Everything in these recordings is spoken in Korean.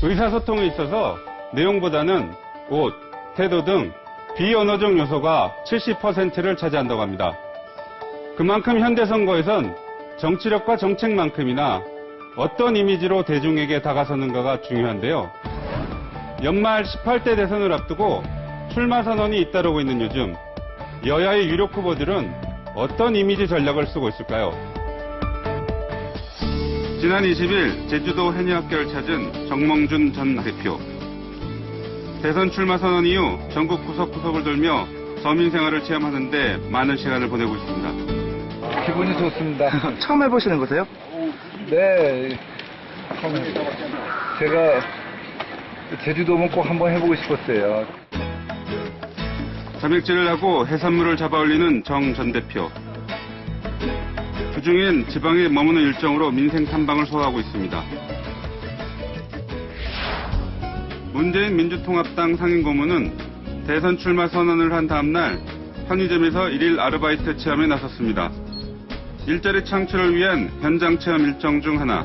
의사소통에 있어서 내용보다는 옷, 태도 등 비언어적 요소가 70%를 차지한다고 합니다. 그만큼 현대선거에선 정치력과 정책만큼이나 어떤 이미지로 대중에게 다가서는가가 중요한데요. 연말 18대 대선을 앞두고 출마 선언이 잇따르고 있는 요즘 여야의 유력 후보들은 어떤 이미지 전략을 쓰고 있을까요? 지난 20일 제주도 해녀학교를 찾은 정몽준 전 대표. 대선 출마 선언 이후 전국 구석구석을 돌며 서민 생활을 체험하는데 많은 시간을 보내고 있습니다. 기분이 좋습니다. 처음 해보시는 거세요? 네. 제가 제주도 오면 꼭 한번 해보고 싶었어요. 점액질을 하고 해산물을 잡아 올리는 정 전 대표. 그중엔 지방에 머무는 일정으로 민생 탐방을 소화하고 있습니다. 문재인 민주통합당 상임고문은 대선 출마 선언을 한 다음 날 편의점에서 1일 아르바이트 체험에 나섰습니다. 일자리 창출을 위한 현장 체험 일정 중 하나.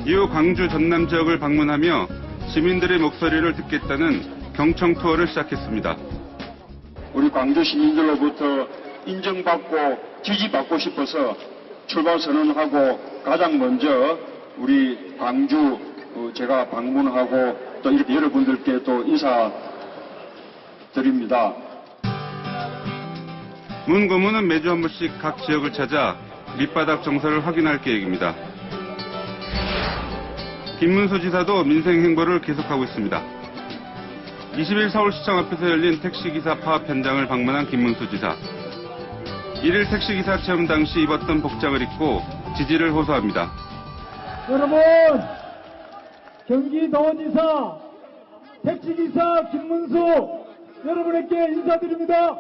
이후 광주 전남 지역을 방문하며 시민들의 목소리를 듣겠다는 경청 투어를 시작했습니다. 우리 광주 시민들로부터 인정받고 지지받고 싶어서 출마 선언하고 가장 먼저 우리 광주 제가 방문하고 또 이렇게 여러분들께 또 인사드립니다. 문 고문은 매주 한 번씩 각 지역을 찾아 밑바닥 정서를 확인할 계획입니다. 김문수 지사도 민생 행보를 계속하고 있습니다. 20일 서울시청 앞에서 열린 택시기사 파업 현장을 방문한 김문수 지사. 1일 택시기사 체험 당시 입었던 복장을 입고 지지를 호소합니다. 여러분, 경기도지사, 택시기사 김문수 여러분에게 인사드립니다.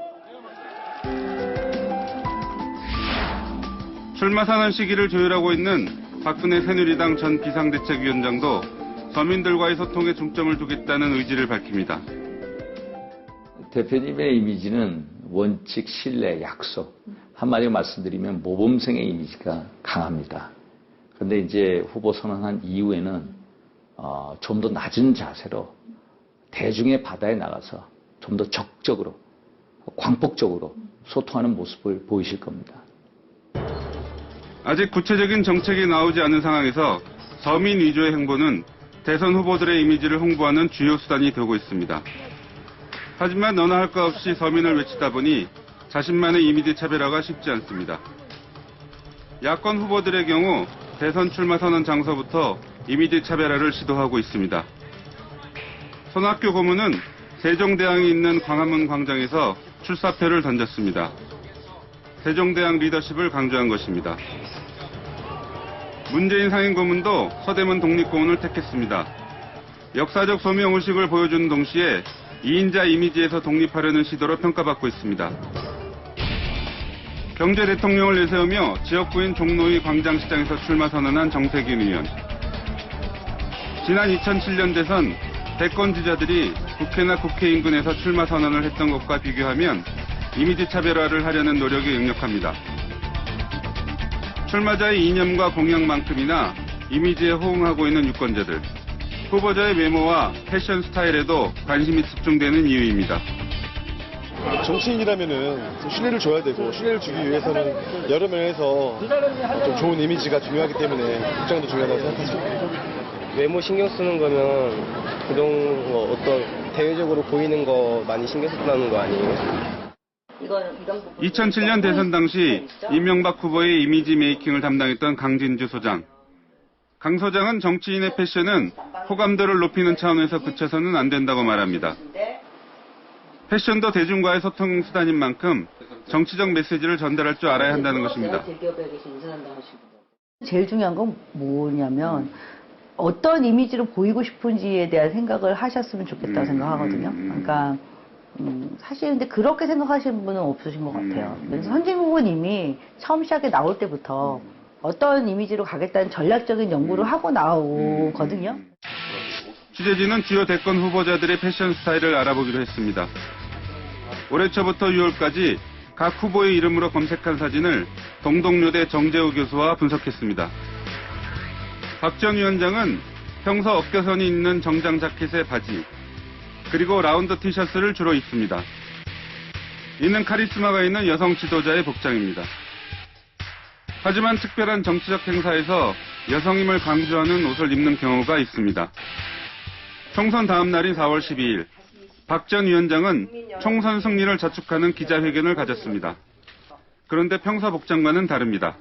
출마 선언 시기를 조율하고 있는 박근혜 새누리당 전 비상대책위원장도 서민들과의 소통에 중점을 두겠다는 의지를 밝힙니다. 대표님의 이미지는 원칙, 신뢰, 약속. 한마디로 말씀드리면 모범생의 이미지가 강합니다. 그런데 이제 후보 선언한 이후에는 좀 더 낮은 자세로 대중의 바다에 나가서 좀 더 적극적으로, 광폭적으로 소통하는 모습을 보이실 겁니다. 아직 구체적인 정책이 나오지 않은 상황에서 서민 위주의 행보는 대선 후보들의 이미지를 홍보하는 주요 수단이 되고 있습니다. 하지만 너나 할 것 없이 서민을 외치다 보니 자신만의 이미지 차별화가 쉽지 않습니다. 야권 후보들의 경우 대선 출마 선언 장소부터 이미지 차별화를 시도하고 있습니다. 손학규 고문은 세종대왕이 있는 광화문 광장에서 출사표를 던졌습니다. 세종대왕 리더십을 강조한 것입니다. 문재인 상임고문도 서대문 독립공원을 택했습니다. 역사적 소명의식을 보여주는 동시에 2인자 이미지에서 독립하려는 시도로 평가받고 있습니다. 경제 대통령을 내세우며 지역구인 종로의 광장시장에서 출마 선언한 정세균 의원. 지난 2007년 대선 대권 주자들이 국회나 국회 인근에서 출마 선언을 했던 것과 비교하면 이미지 차별화를 하려는 노력이 역력합니다. 출마자의 이념과 공약만큼이나 이미지에 호응하고 있는 유권자들. 후보자의 외모와 패션 스타일에도 관심이 집중되는 이유입니다. 정치인이라면은 신뢰를 줘야 되고, 신뢰를 주기 위해서는 여러 면에서 좀 좋은 이미지가 중요하기 때문에 복장도 중요하다고 생각하죠. 외모 신경 쓰는 거면 그동 어떤 대외적으로 보이는 거 많이 신경 썼다는 거 아니에요? 2007년 대선 당시 이명박 후보의 이미지 메이킹을 담당했던 강진주 소장. 강 소장은 정치인의 패션은 호감도를 높이는 차원에서 그쳐서는 안 된다고 말합니다. 패션도 대중과의 소통 수단인 만큼 정치적 메시지를 전달할 줄 알아야 한다는 것입니다. 제일 중요한 건 뭐냐면 어떤 이미지로 보이고 싶은지에 대한 생각을 하셨으면 좋겠다고 생각하거든요. 그러니까 사실 근데 그렇게 생각하시는 분은 없으신 것 같아요. 그래서 선진 후보님이 처음 시작에 나올 때부터 어떤 이미지로 가겠다는 전략적인 연구를 하고 나오거든요. 취재진은 주요 대권 후보자들의 패션 스타일을 알아보기로 했습니다. 올해 초부터 6월까지 각 후보의 이름으로 검색한 사진을 동덕여대 정재우 교수와 분석했습니다. 박 전 위원장은 평소 어깨선이 있는 정장 자켓에 바지, 그리고 라운드 티셔츠를 주로 입습니다. 이는 카리스마가 있는 여성 지도자의 복장입니다. 하지만 특별한 정치적 행사에서 여성임을 강조하는 옷을 입는 경우가 있습니다. 총선 다음 날인 4월 12일, 박 전 위원장은 총선 승리를 자축하는 기자회견을 가졌습니다. 그런데 평소 복장과는 다릅니다.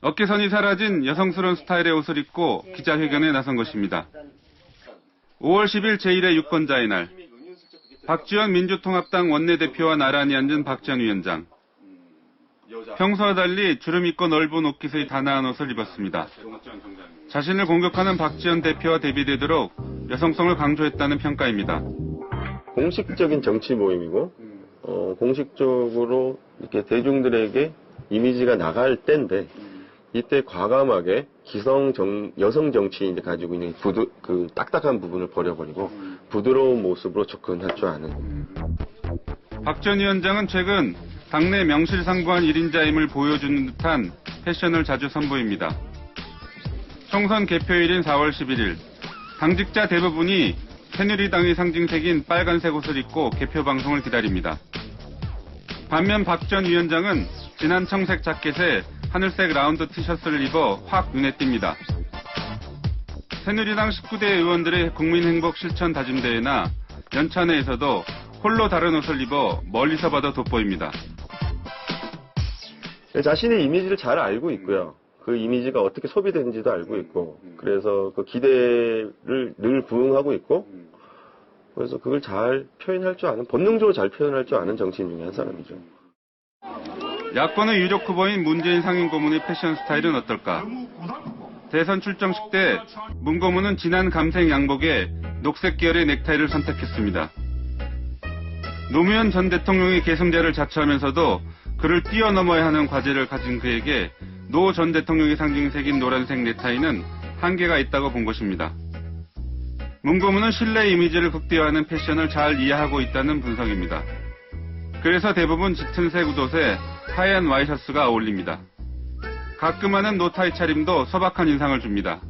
어깨선이 사라진 여성스러운 스타일의 옷을 입고 기자회견에 나선 것입니다. 5월 10일 제1회 유권자의 날, 박지원 민주통합당 원내대표와 나란히 앉은 박 전 위원장. 평소와 달리 주름 있고 넓은 옷깃의 단아한 옷을 입었습니다. 자신을 공격하는 박지원 대표와 대비되도록 여성성을 강조했다는 평가입니다. 공식적인 정치 모임이고 공식적으로 이렇게 대중들에게 이미지가 나갈 때인데 이때 과감하게 여성 정치인이 가지고 있는 그 딱딱한 부분을 버려버리고 부드러운 모습으로 접근할 줄 아는. 박 전 위원장은 최근 당내 명실상부한 1인자임을 보여주는 듯한 패션을 자주 선보입니다. 총선 개표일인 4월 11일, 당직자 대부분이 새누리당의 상징색인 빨간색 옷을 입고 개표 방송을 기다립니다. 반면 박 전 위원장은 진한 청색 자켓에 하늘색 라운드 티셔츠를 입어 확 눈에 띕니다. 새누리당 19대 의원들의 국민행복 실천 다짐대회나 연찬회에서도 홀로 다른 옷을 입어 멀리서 봐도 돋보입니다. 자신의 이미지를 잘 알고 있고요. 그 이미지가 어떻게 소비되는지도 알고 있고, 그래서 그 기대를 늘 부응하고 있고, 그래서 그걸 잘 표현할 줄 아는, 본능적으로 잘 표현할 줄 아는 정치인 중에 한 사람이죠. 야권의 유력 후보인 문재인 상임고문의 패션 스타일은 어떨까? 대선 출정식 때 문 고문은 진한 감색 양복에 녹색 계열의 넥타이를 선택했습니다. 노무현 전 대통령의 계승자를 자처하면서도 그를 뛰어넘어야 하는 과제를 가진 그에게 노 전 대통령의 상징색인 노란색 넥타이는 한계가 있다고 본 것입니다. 문 고문은 신뢰 이미지를 극대화하는 패션을 잘 이해하고 있다는 분석입니다. 그래서 대부분 짙은색 웃옷에 하얀 와이셔츠가 어울립니다. 가끔 하는 노타이 차림도 소박한 인상을 줍니다.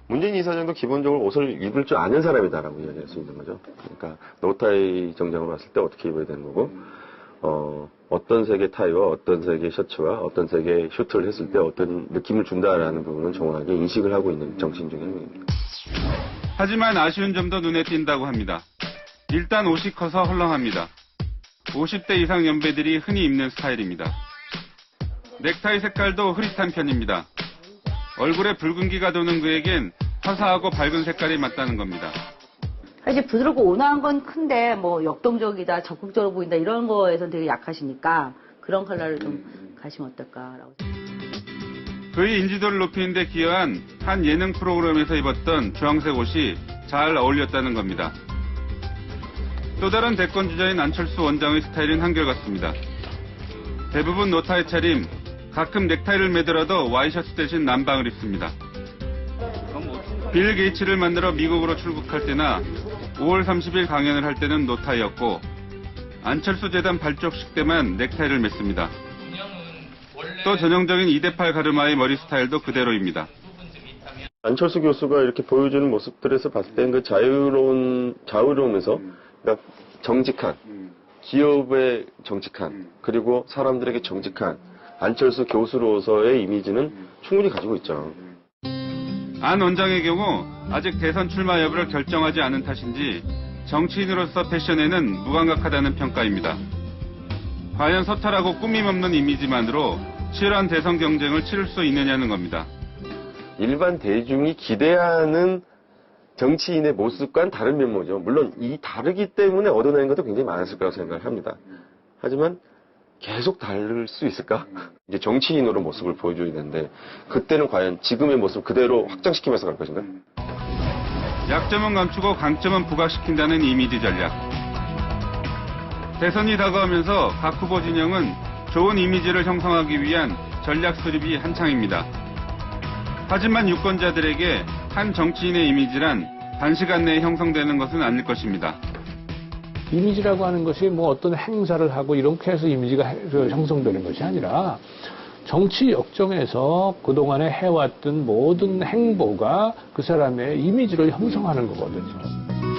문재인 이사장도 기본적으로 옷을 입을 줄 아는 사람이다라고 이야기할 수 있는 거죠. 그러니까 노타이 정장으로 왔을 때 어떻게 입어야 되는 거고, 어떤 색의 타이와 어떤 색의 셔츠와 어떤 색의 슈트를 했을 때 어떤 느낌을 준다라는 부분은 정확하게 인식을 하고 있는 정치인 중에 한 명입니다. 하지만 아쉬운 점도 눈에 띈다고 합니다. 일단 옷이 커서 헐렁합니다. 50대 이상 연배들이 흔히 입는 스타일입니다. 넥타이 색깔도 흐릿한 편입니다. 얼굴에 붉은기가 도는 그에겐 화사하고 밝은 색깔이 맞다는 겁니다. 사실 부드럽고 온화한 건 큰데 뭐 역동적이다, 적극적으로 보인다 이런 거에선 되게 약하시니까 그런 컬러를 좀 가시면 어떨까라고. 그의 인지도를 높이는 데 기여한 한 예능 프로그램에서 입었던 주황색 옷이 잘 어울렸다는 겁니다. 또 다른 대권 주자인 안철수 원장의 스타일은 한결같습니다. 대부분 노타이 차림, 가끔 넥타이를 매더라도 와이셔츠 대신 남방을 입습니다. 빌 게이츠를 만나러 미국으로 출국할 때나 5월 30일 강연을 할 때는 노타이였고, 안철수 재단 발족식 때만 넥타이를 맸습니다. 또 전형적인 2대8 가르마의 머리 스타일도 그대로입니다. 안철수 교수가 이렇게 보여주는 모습들에서 봤을 때는 그 자유로우면서, 그러니까 정직한, 기업의 정직한, 그리고 사람들에게 정직한 안철수 교수로서의 이미지는 충분히 가지고 있죠. 안 원장의 경우 아직 대선 출마 여부를 결정하지 않은 탓인지 정치인으로서 패션에는 무감각하다는 평가입니다. 과연 소탈하고 꾸밈 없는 이미지만으로 치열한 대선 경쟁을 치를 수 있느냐는 겁니다. 일반 대중이 기대하는 정치인의 모습과는 다른 면모죠. 물론 이 다르기 때문에 얻어내는 것도 굉장히 많았을 거라고 생각을 합니다. 하지만 계속 다를 수 있을까? 이제 정치인으로 모습을 보여줘야 되는데 그때는 과연 지금의 모습 그대로 확장시키면서 갈 것인가? 약점은 감추고 강점은 부각시킨다는 이미지 전략. 대선이 다가오면서 각 후보 진영은 좋은 이미지를 형성하기 위한 전략 수립이 한창입니다. 하지만 유권자들에게 한 정치인의 이미지란 단시간 내에 형성되는 것은 아닐 것입니다. 이미지라고 하는 것이 뭐 어떤 행사를 하고 이렇게 해서 이미지가 형성되는 것이 아니라 정치 역정에서 그동안에 해왔던 모든 행보가 그 사람의 이미지를 형성하는 거거든요.